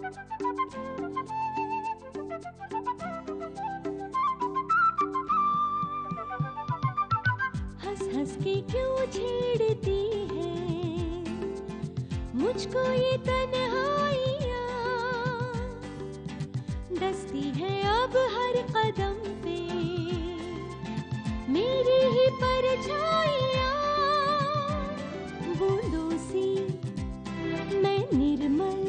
हंस हंस के क्यों छेड़ती है मुझको ये तन्हाइयाँ, डसती है अब हर कदम पे मेरी ही परछाइयाँ। बूंदों सी मैं निर्मल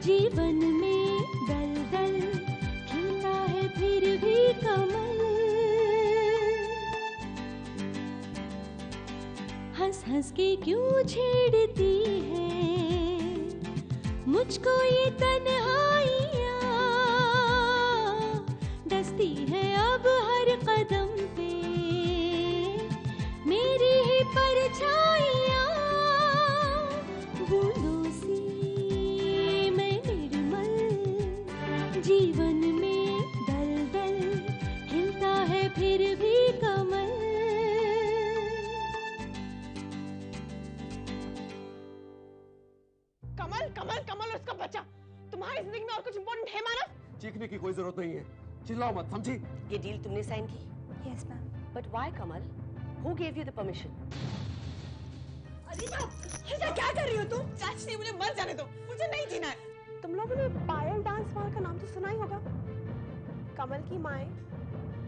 जीवन में दलदल, खिलता है फिर भी कमल। हंस हंस के क्यों छेड़ती है मुझको ये तन्हाइयाँ, डसती है अब हर कदम पे मेरी ही परछाइयाँ। बूंदों सी मैं निर्मल जीवन में दलदल, हिलता है फिर भी कमल। कमल कमल कमल उसका बच्चा, तुम्हारी जिंदगी में और कुछ इम्पोर्टेंट है माना? चीखने की कोई जरूरत नहीं है, चिल्लाओ मत, समझी? ये डील तुमने साइन की? Yes ma'am. But why Kamal? Who gave you the permission? क्या कर रही हो तुम? चाची मुझे मर जाने दो, मुझे नहीं जीना है। तुम लोगों ने पायल डांस बार का नाम तो सुना ही होगा। कमल की माँ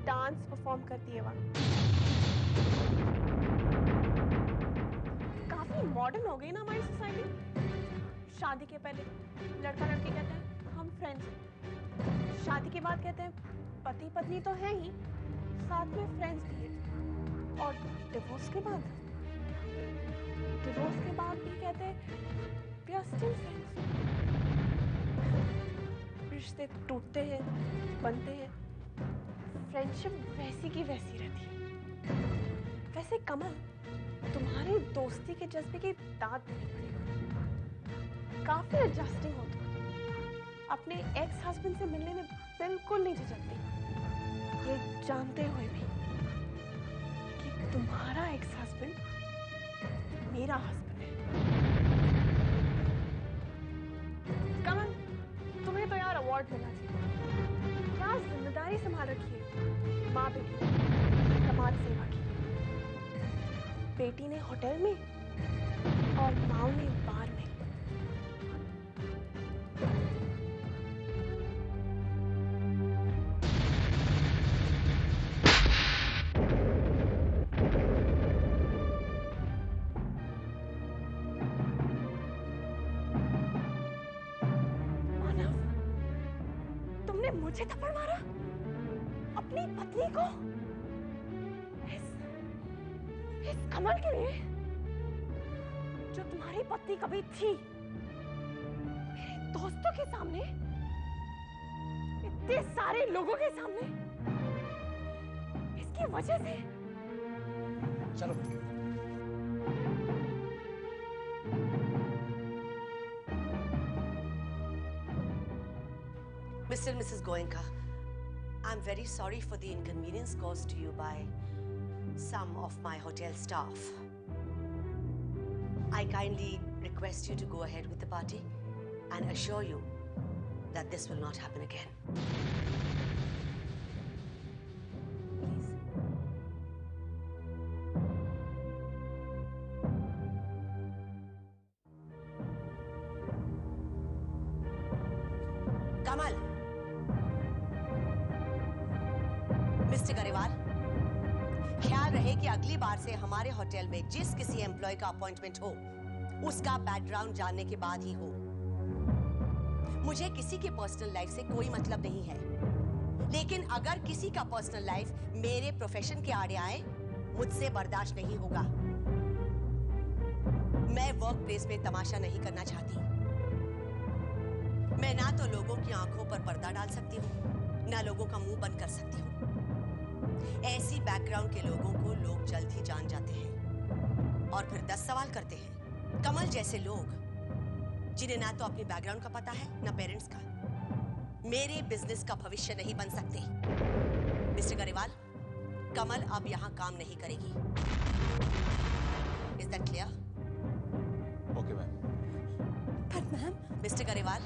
डांस परफॉर्म करती है वहाँ। काफी मॉडर्न हो गई ना हमारी सोसाइटी। शादी के पहले लड़का लड़की कहते हैं हम फ्रेंड्स, शादी के बाद कहते हैं पति पत्नी तो है ही, साथ में फ्रेंड्स भी है, और डिवोर्स के बाद भी कहते हैं we are still friends। रिश्ते टूटते हैं, बनते हैं, फ्रेंडशिप वैसी की वैसी रहती है। वैसे कमल, तुम्हारी दोस्ती के जज्बे की दाद देनी पड़ेगी। काफी एडजस्टिंग हो तुम, अपने एक्स हस्बैंड से मिलने में बिल्कुल नहीं झिझकती, ये जानते हुए भी कि तुम्हारा एक्स हस्बैंड मेरा हस्बैंड है। कमल, तुम्हें तो यार अवार्ड मिलना चाहिए। क्या जिम्मेदारी संभाल रखी है, माँ बेटी समाज सेवा की। बेटी ने होटल में और माँ ने बार में। मुझे थप्पड़ मारा अपनी पत्नी को, इस कमल के लिए जो तुम्हारी पत्नी कभी थी, मेरे दोस्तों के सामने, इतने सारे लोगों के सामने, इसकी वजह से। चलो Mr. and Mrs. Goenka, I'm very sorry for the inconvenience caused to you by some of my hotel staff. I kindly request you to go ahead with the party and assure you that this will not happen again. Kamal! Mister Grewal, ख्याल रहे कि अगली बार से हमारे hotel में जिस किसी employ का अपॉइंटमेंट हो, उसका बैकग्राउंड जानने के बाद ही हो। मुझे किसी के पर्सनल लाइफ से कोई मतलब नहीं है, लेकिन अगर किसी का पर्सनल लाइफ मेरे प्रोफेशन के आड़े आए, मुझसे बर्दाश्त नहीं होगा। मैं वर्क प्लेस में तमाशा नहीं करना चाहती। मैं ना तो लोगों की आंखों पर पर्दा डाल सकती हूँ, ना लोगों का मुंह बंद कर सकती हूँ। ऐसी बैकग्राउंड के लोगों को लोग जल्द ही जान जाते हैं और फिर 10 सवाल करते हैं। कमल जैसे लोग जिन्हें ना तो अपनी बैकग्राउंड का पता है, ना पेरेंट्स का, मेरे बिजनेस का भविष्य नहीं बन सकते। मिस्टर गरेवाल, कमल अब यहाँ काम नहीं करेगी। Is that clear? Okay ma'am. पर मैम, मिस्टर गरेवाल,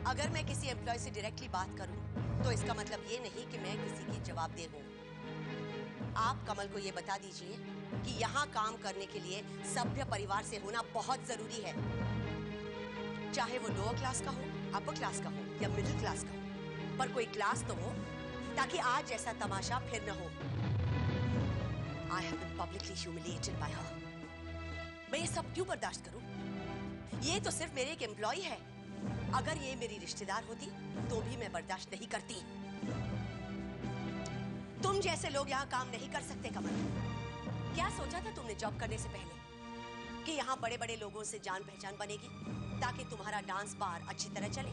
अगर मैं किसी एम्प्लॉय से डायरेक्टली बात करूं तो इसका मतलब ये नहीं कि मैं किसी की जवाबदेह हूं। आप कमल को ये बता दीजिए कि यहाँ काम करने के लिए सभ्य परिवार से होना बहुत जरूरी है, चाहे वो लोअर क्लास का हो, अपर क्लास का हो या मिडिल क्लास का हो, पर कोई क्लास तो हो ताकि आज जैसा तमाशा फिर न हो। I have been publicly humiliated by her. मैं ये सब क्यों बर्दाश्त करूं? ये तो सिर्फ मेरे एक एम्प्लॉय है। अगर ये मेरी रिश्तेदार होती तो भी मैं बर्दाश्त नहीं करती। तुम जैसे लोग यहाँ काम नहीं कर सकते कमल। क्या सोचा था तुमने जॉब करने से पहले कि यहाँ बड़े बड़े लोगों से जान पहचान बनेगी ताकि तुम्हारा डांस बार अच्छी तरह चले?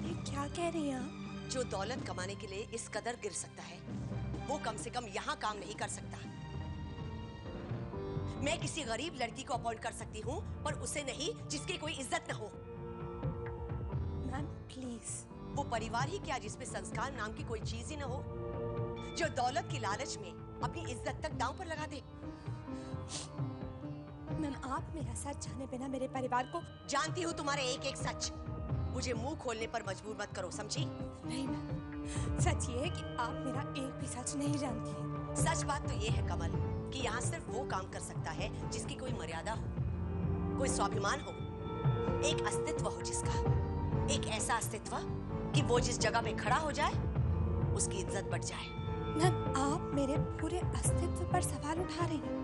ये क्या कह रही हैं आप? जो दौलत कमाने के लिए इस कदर गिर सकता है वो कम से कम यहाँ काम नहीं कर सकता। मैं किसी गरीब लड़की को अपॉइंट कर सकती हूँ पर उसे नहीं जिसकी कोई इज्जत न हो। Ma'am please. वो परिवार ही क्या जिसमें संस्कार नाम की कोई चीज ही न हो, जो दौलत की लालच में अपनी इज्जत तक दांव पर लगा दे। मैम आप मेरा सच जाने बिना मेरे परिवार को। जानती हूँ तुम्हारे एक एक सच। मुझे मुंह खोलने पर मजबूर मत करो, समझी? नहीं मैम, सच ये है कि आप मेरा एक भी सच नहीं जानती हैं। सच बात तो ये है कमल कि यहाँ सिर्फ वो काम कर सकता है जिसकी कोई मर्यादा हो, कोई स्वाभिमान हो, एक अस्तित्व हो जिसका, एक ऐसा अस्तित्व कि वो जिस जगह पे खड़ा हो जाए उसकी इज्जत बढ़ जाए। मैम आप मेरे पूरे अस्तित्व पर सवाल उठा रही हैं,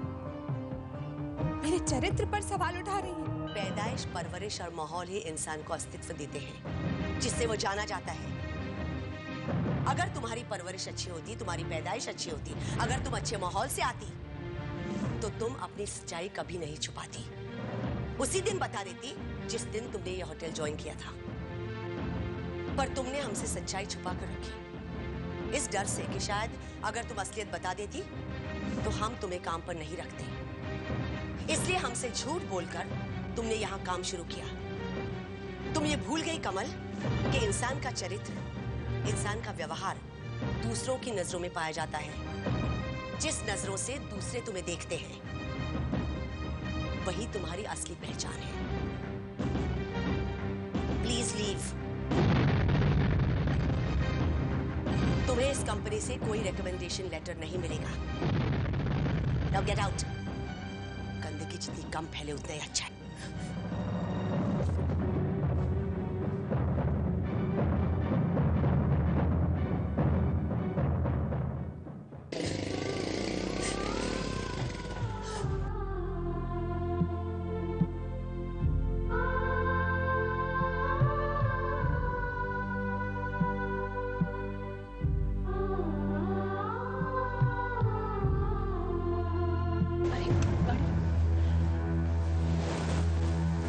मेरे चरित्र पर सवाल उठा रही हैं। पैदाइश, परवरिश और माहौल ही इंसान को अस्तित्व देते हैं जिससे वो जाना जाता है। अगर तुम्हारी परवरिश अच्छी होती, तुम्हारी पैदाइश अच्छी होती, अगर तुम अच्छे माहौल से आती तो तुम अपनी सच्चाई कभी नहीं छुपाती। उसी दिन बता देती जिस दिन तुमने ये होटल ज्वाइन किया था, पर तुमने हमसे सच्चाई छुपा कर रखी इस डर से कि शायद अगर तुम असलियत बता देती तो हम तुम्हें काम पर नहीं रखते। इसलिए हमसे झूठ बोलकर तुमने यहाँ काम शुरू किया। तुम ये भूल गई कमल कि इंसान का चरित्र, इंसान का व्यवहार दूसरों की नजरों में पाया जाता है। जिस नजरों से दूसरे तुम्हें देखते हैं वही तुम्हारी असली पहचान है। Please leave. तुम्हें इस कंपनी से कोई रिकमेंडेशन लेटर नहीं मिलेगा। Now get out. गंदगी जितनी कम फैले उतना ही अच्छा है।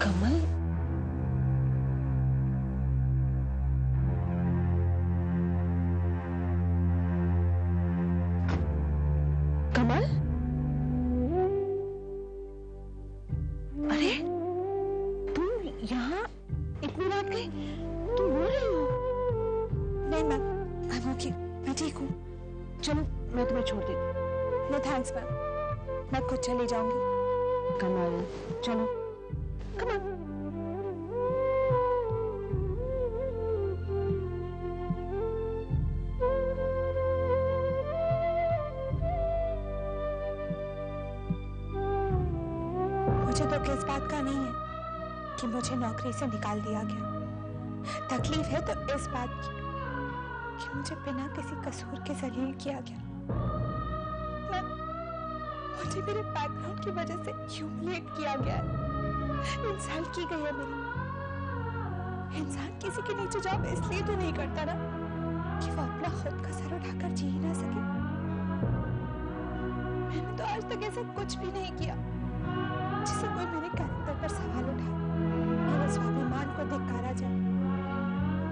कमल, कमल, अरे तुम यहाँ इतनी रात गई? तुम रो रही हो? नहीं मैम, आई एम ओके, मैं ठीक हूँ। चलो मैं तुम्हें छोड़ देती हूँ। नो थैंक्स मैम, मैं खुद चली जाऊंगी। कमल चलो, कमल। मुझे तो किस बात का नहीं है कि मुझे नौकरी से निकाल दिया गया। तकलीफ है तो इस बात की कि मुझे बिना किसी कसूर के जलील किया गया। मुझे मेरे बैकग्राउंड की वजह से ह्यूमिलेट किया गया है, इंसल्ट की गई है मेरी। इंसान किसी के नीचे जॉब इसलिए तो नहीं करता ना कि वो अपना खुद का सर उठाकर जी ही ना सके। मैंने तो आज तक ऐसा कुछ भी नहीं किया जिससे कोई मेरे कैरेक्टर पर सवाल उठाए, मेरे स्वाभिमान को धिक्कारा जाए,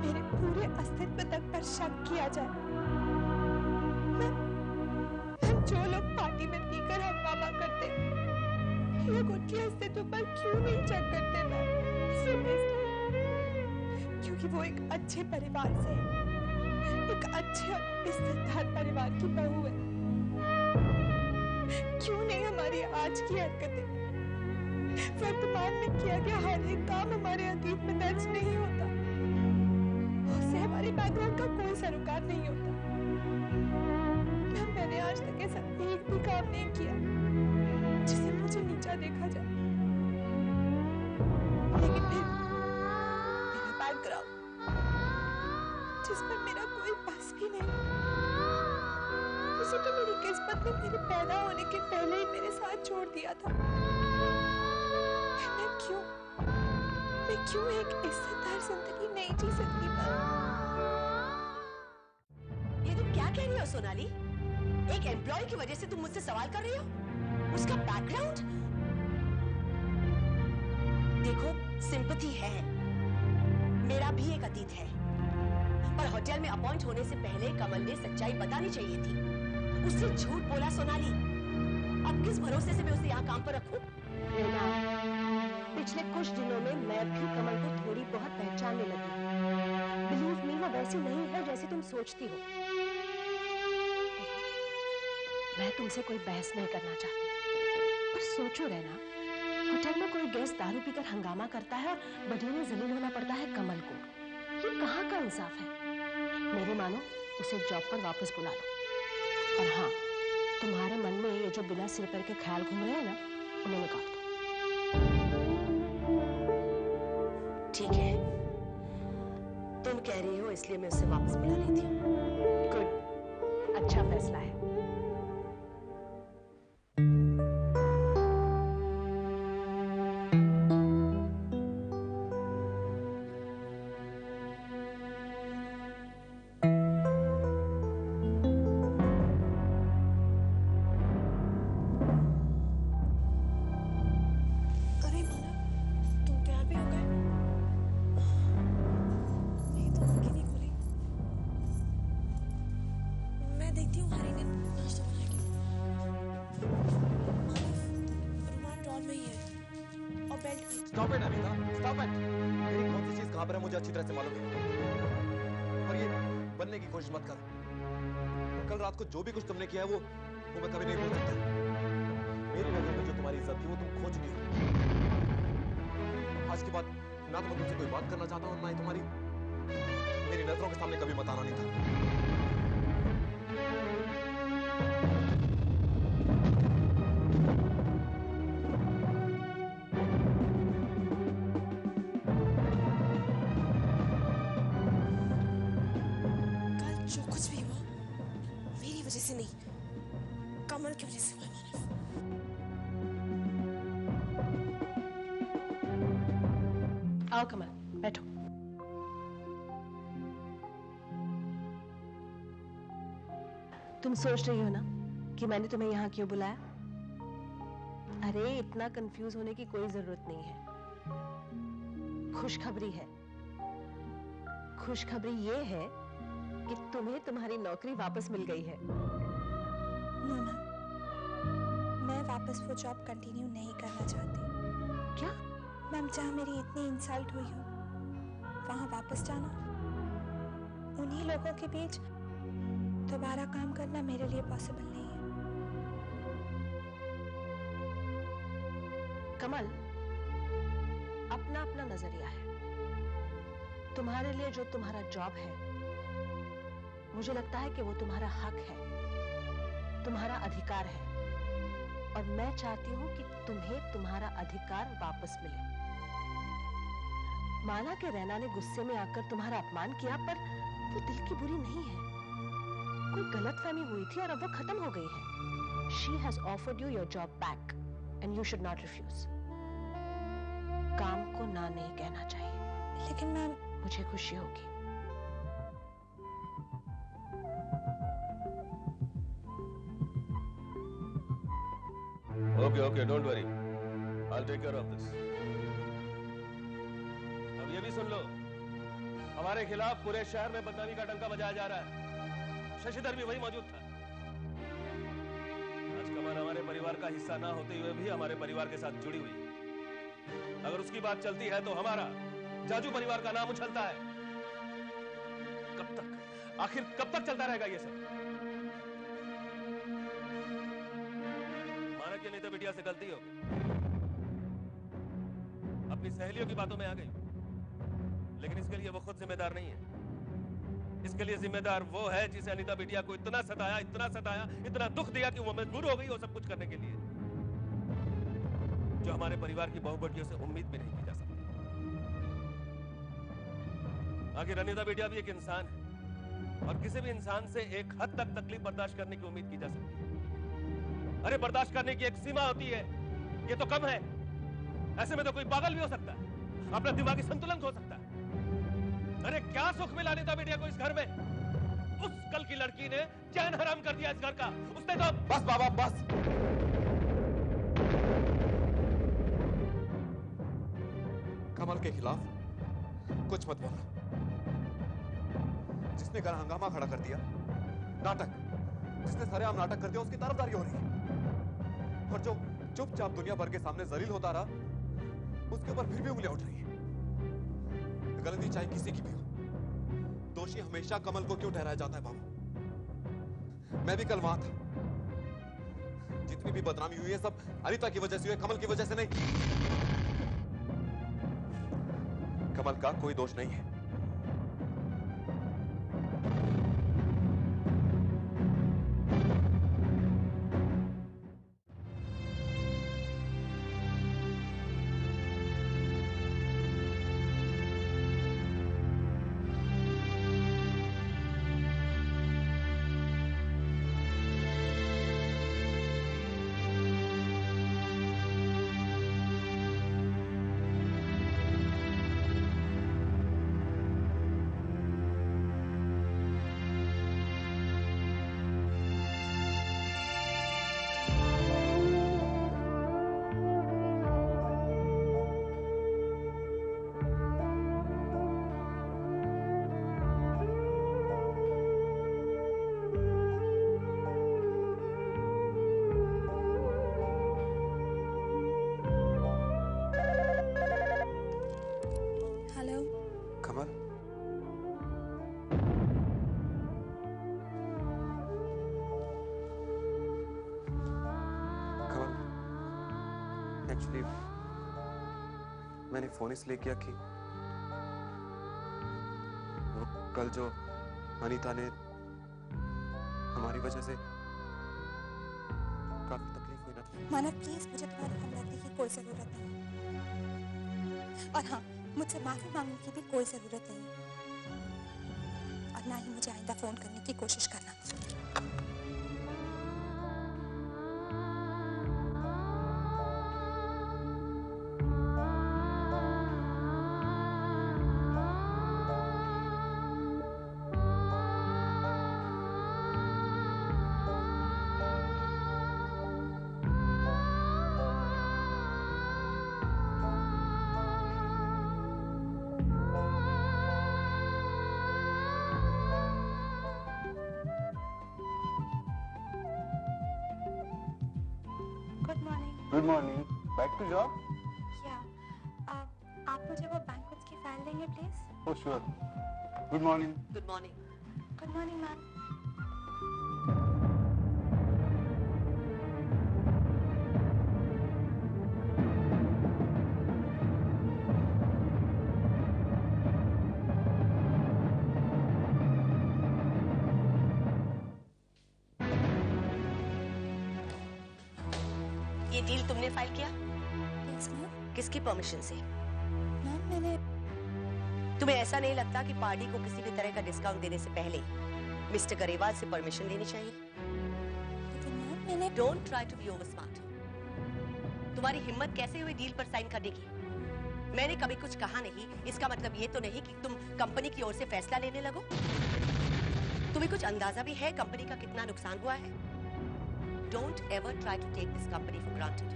मेरे पूरे अस्तित्व तक पर शक किया जाए। जो लोग पार्टी में पीकर हंगामा करते, लोग उनके अस्तित्व पर क्यों नहीं चेक करते? मैं क्योंकि वो एक अच्छे परिवार से है, एक अच्छे और इज्जतदार परिवार की बहू है। क्यों नहीं हमारी आज की हरकतें, वर्तमान में किया गया हर एक काम हमारे अतीत में दर्ज नहीं होता? तुम्हारे बैकग्राउंड का कोई सरोकार नहीं होता। मैंने आज तक ऐसा एक भी काम नहीं किया जिससे मुझे नीचा देखा जाए, लेकिन फिर मेरा बैकग्राउंड जिस पर मेरा कोई बस भी नहीं, उसे तो मेरी किस्मत ने मेरे पैदा होने के पहले ही मेरे साथ छोड़ दिया था। मैं क्यों एक इज्जतदार जिंदगी नहीं जी सकती? ये तुम क्या कह रही हो सोनाली? एक एम्प्लॉय की वजह से तुम मुझसे सवाल कर रही हो? उसका बैकग्राउंड? देखो, सिंपैथी है, मेरा भी एक अतीत है, पर होटल में अपॉइंट होने से पहले कमल ने सच्चाई बतानी चाहिए थी। उससे झूठ बोला सोनाली। अब किस भरोसे से मैं उसे यहाँ काम पर रखूं? पिछले कुछ दिनों में मैं भी कमल को थोड़ी बहुत पहचानने लगी। बिलीव मी, वो वैसी नहीं है जैसे तुम सोचती हो। मैं तुमसे कोई बहस नहीं करना चाहती, पर सोचो रहना, होटल में कोई गेस्ट दारू पीकर हंगामा करता है और बदले में जलील होना पड़ता है कमल को। ये कहाँ का इंसाफ है? मेरी मानो, उसे जॉब पर वापस बुला लो। और हाँ, तुम्हारे मन में ये जो बिना सिर पैर के ख्याल घूम रहे हैं ना, उन्हें निकाल दो। ठीक है, तुम कह रही हो इसलिए मैं उसे वापस बुला लेती हूँ। गुड, अच्छा फैसला है। Stop it, Anita, stop it. मेरी कौन सी चीज कहाँ पर है मुझे अच्छी तरह से मालूम है। और ये बनने की कोशिश मत कर। कल रात को जो भी कुछ तुमने किया है वो मैं कभी नहीं भूल सकता। मेरी नजर में जो तुम्हारी इज्जत थी वो तुम खो चुकी हो। आज के बाद ना तो मैं तुमसे कोई बात करना चाहता हूँ, ना ही तुम्हारी मेरी नजरों के सामने कभी मत आना नहीं था। जो कुछ भी हुआ मेरी वजह से नहीं, कमल की वजह से हुआ। मानव, आओ कमल, बैठो। तुम सोच रही हो ना कि मैंने तुम्हें यहाँ क्यों बुलाया? अरे, इतना कंफ्यूज होने की कोई जरूरत नहीं है। खुशखबरी है। खुशखबरी ये है कि तुम्हें तुम्हारी नौकरी वापस मिल गई है। मामा, मैं वापस वो जॉब कंटिन्यू नहीं करना चाहती। क्या? मैम, जहाँ मेरी इतनी इंसल्ट हुई हो वहाँ वापस जाना, उन्हीं लोगों के बीच दोबारा काम करना मेरे लिए पॉसिबल नहीं है। कमल, अपना अपना नजरिया है। तुम्हारे लिए जो तुम्हारा जॉब है, मुझे लगता है कि वो तुम्हारा हक है, तुम्हारा अधिकार है, और मैं चाहती हूं कि तुम्हें तुम्हारा अधिकार वापस मिले। माना कि रैना ने गुस्से में आकर तुम्हारा अपमान किया, पर वो दिल की बुरी नहीं है। कोई गलतफहमी हुई थी और अब वो खत्म हो गई है। She has offered you your job back and you should not refuse. काम को ना नहीं कहना चाहिए। लेकिन मैम, मुझे खुशी होगी। Okay, don't worry. I'll take care of this. अब ये भी सुन लो, हमारे खिलाफ पूरे शहर में बदनामी का डंका बजाया जा रहा है। शशिधर भी वही मौजूद था। आज कमल हमारे परिवार का हिस्सा ना होते हुए भी हमारे परिवार के साथ जुड़ी हुई। अगर उसकी बात चलती है तो हमारा जाजू परिवार का नाम उछलता है। कब तक, आखिर कब तक चलता रहेगा ये सब? माना कि नहीं तो बिटिया से गलती हो गई, अपनी सहेलियों की बातों में आ गई, लेकिन इसके लिए वो खुद जिम्मेदार नहीं है। इसके लिए जिम्मेदार वो है जिसे अनीता बिटिया को इतना सताया, इतना दुख दिया कि वो मजबूर हो गई वो सब कुछ करने के लिए जो हमारे परिवार की बहु बेटियों से उम्मीद भी नहीं की जा सकती। आखिर अनीता बिटिया भी एक इंसान है और किसी भी इंसान से एक हद तक तकलीफ बर्दाश्त करने की उम्मीद की जा सकती है। अरे बर्दाश्त करने की एक सीमा होती है, ये तो कम है। ऐसे में तो कोई पागल भी हो सकता है, अपना दिमागी संतुलन खो सकता है। अरे क्या सुख मिला अनीता बिटिया को इस घर में? उस कल की लड़की ने चैन हराम कर दिया इस घर का। उसने तो बस बाबा बस। कमल के खिलाफ कुछ मत बोलना। जिसने घर हंगामा खड़ा कर दिया, नाटक, जिसने सरेआम नाटक कर दिया, उसकी तरफदारी हो रही है। और जो चुपचाप दुनिया भर के सामने जलील होता रहा, उसके ऊपर फिर भी उंगलियां उठ रही है। गलती चाहे किसी की भी हो, दोषी हमेशा कमल को क्यों ठहराया जाता है बाबू? मैं भी कल वहां था। जितनी भी बदनामी हुई है सब अनीता की वजह से हुई है, कमल की वजह से नहीं। कमल का कोई दोष नहीं है। एक्चुअली मैंने फोन इसलिए किया कि वो कल जो अनीता ने हमारी वजह से काफी तकलीफ हुई ना। मानव प्लीज, मुझे तुम्हारी हमदर्दी की कोई जरूरत नहीं, और हाँ, मुझसे माफी मांगने की भी कोई जरूरत नहीं, और ना ही मुझे आइंदा फोन करने की कोशिश करना। Good morning, back to job? या आप मुझे वो बैंक्वेट्स की फाइल देंगे please? Oh sure. Good morning. Good morning. Good morning ma'am. ये डील तुमने फाइल किया? Yes ma'am. किसकी परमिशन से? मैम मैंने। तुम्हें ऐसा नहीं लगता कि पार्टी को किसी भी तरह का डिस्काउंट देने से पहले मिस्टर गरेवाल से परमिशन लेनी चाहिए? लेकिन मैम मैंने। Don't try to be over smart. तुम्हारी हिम्मत कैसे हुई डील पर साइन करने की? मैंने कभी कुछ कहा नहीं, इसका मतलब ये तो नहीं कि तुम कंपनी की ओर से फैसला लेने लगो। तुम्हें कुछ अंदाजा भी है कंपनी का कितना नुकसान हुआ है? Don't ever try to take this company for granted.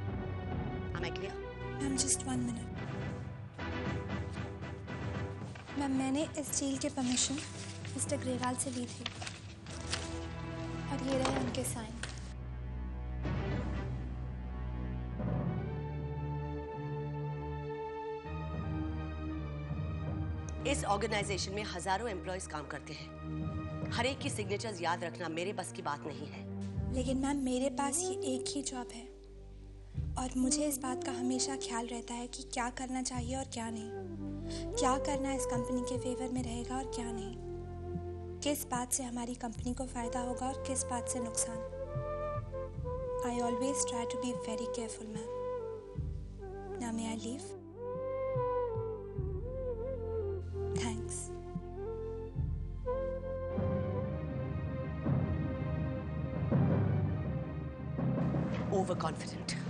Am I clear? Ma'am just 1 minute. Ma'am मैंने इस डील के परमिशन मिस्टर ग्रेवाल से ली थी, और ये रहे उनके साइन। इस ऑर्गेनाइजेशन में हजारों एम्प्लॉयज काम करते हैं। हर एक की सिग्नेचर्स याद रखना मेरे बस की बात नहीं है। लेकिन मैम मेरे पास ये एक ही जॉब है, और मुझे इस बात का हमेशा ख्याल रहता है कि क्या करना चाहिए और क्या नहीं, क्या करना इस कंपनी के फेवर में रहेगा और क्या नहीं। किस बात से हमारी कंपनी को फायदा होगा और किस बात से नुकसान। I always try to be very careful ma'am. Now may I leave? Thanks. Over confident.